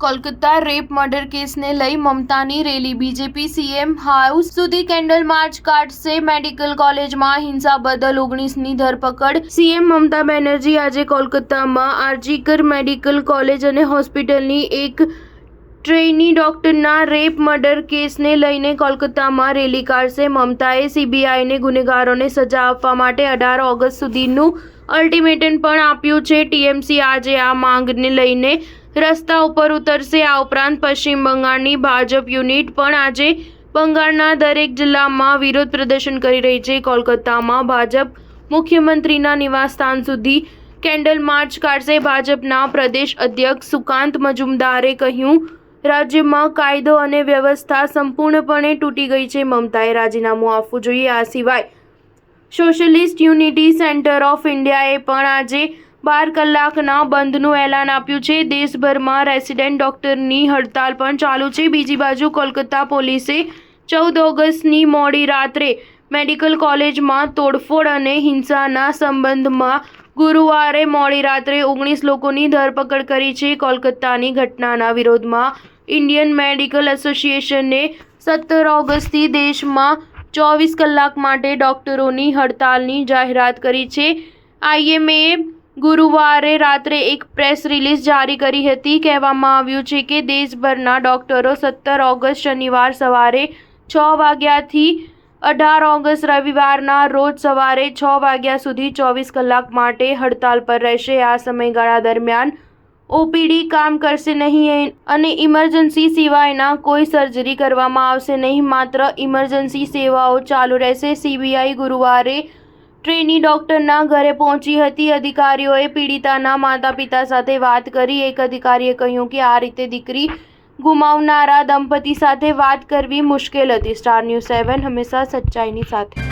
Kolkata rape murder કેસને લઈ મમતાની rally, BJP CM house સુધી કેન્ડલ માર્ચ કાઢશે. મેડિકલ કોલેજમાં હિંસા બદલ 19ની ધરપકડ. સીએમ મમતા બેનર્જી આજે કોલકાતામાં આરજીકર મેડિકલ કોલેજ અને હોસ્પિટલની એક ટ્રેની ડોક્ટરના રેપ મર્ડર કેસને લઈને કોલકાતામાં રેલી કાઢશે. મમતાએ સીબીઆઈને ગુનેગારોને સજા આપવા માટે 18 ઓગસ્ટ સુધીનું અલ્ટિમેટમ પણ આપ્યું છે. ટીએમસી આજે આ માંગને લઈને રસ્તા ઉપર ઉતરશે. આ ઉપરાંત પશ્ચિમ બંગાળની ભાજપ યુનિટ પણ આજે બંગાળના દરેક જિલ્લામાં વિરોધ પ્રદર્શન કરી રહી છે. કોલકાતામાં ભાજપ મુખ્યમંત્રીના નિવાસસ્થાન સુધી કેન્ડલ માર્ચ કાઢશે. ભાજપના પ્રદેશ અધ્યક્ષ સુકાંત મજુમદારે કહ્યું, રાજ્યમાં કાયદો અને વ્યવસ્થા સંપૂર્ણપણે તૂટી ગઈ છે. મમતાએ રાજીનામું આપવું જોઈએ. આ સિવાય સોશિયલિસ્ટ યુનિટી સેન્ટર ઓફ ઇન્ડિયાએ પણ આજે 12 કલાકના બંધનું એલાન આપ્યું છે. દેશભરમાં રેસિડેન્ટ ડોક્ટરની હડતાલ પણ ચાલુ છે. બીજી બાજુ કોલકાતા પોલીસે 14 ઓગસ્ટની મોડી રાત્રે મેડિકલ કોલેજમાં તોડફોડ અને હિંસાના સંબંધમાં ગુરુવારે મોડી રાત્રે 19 લોકોની ધરપકડ કરી છે. કોલકાતાની ઘટનાના વિરોધમાં ઇન્ડિયન મેડિકલ એસોસિએશને 17 ઓગસ્ટથી દેશમાં 24 કલાક માટે ડોક્ટરોની હડતાલની જાહેરાત કરી છે. આઈએમએએ ગુરુવારે રાત્રે એક પ્રેસ રિલીઝ જારી કરી હતી. કહેવામાં આવ્યું છે કે દેશભરના ડોક્ટરો 17 ઓગસ્ટ શનિવાર સવારે 6 વાગ્યાથી 18 ઓગસ્ટ રવિવારના રોજ સવારે 6 વાગ્યા સુધી 24 કલાક માટે હડતાલ પર રહેશે. આ સમયગાળા દરમિયાન ઓપીડી કામ કરશે નહીં અને ઇમરજન્સી સિવાયના કોઈ સર્જરી કરવામાં આવશે નહીં. માત્ર ઇમરજન્સી સેવાઓ ચાલુ રહેશે. સીબીઆઈ ગુરુવારે ટ્રેની ડોક્ટરના ઘરે પહોંચી હતી. અધિકારીઓએ પીડિતાના માતા-પિતા સાથે વાત કરી. એક અધિકારીએ કહ્યું કે આ રીતે દીકરી ગુમાવનારા દંપતી સાથે વાત કરવી મુશ્કેલ હતી. સ્ટાર ન્યૂઝ 7 હંમેશા સચ્ચાઈની સાથે.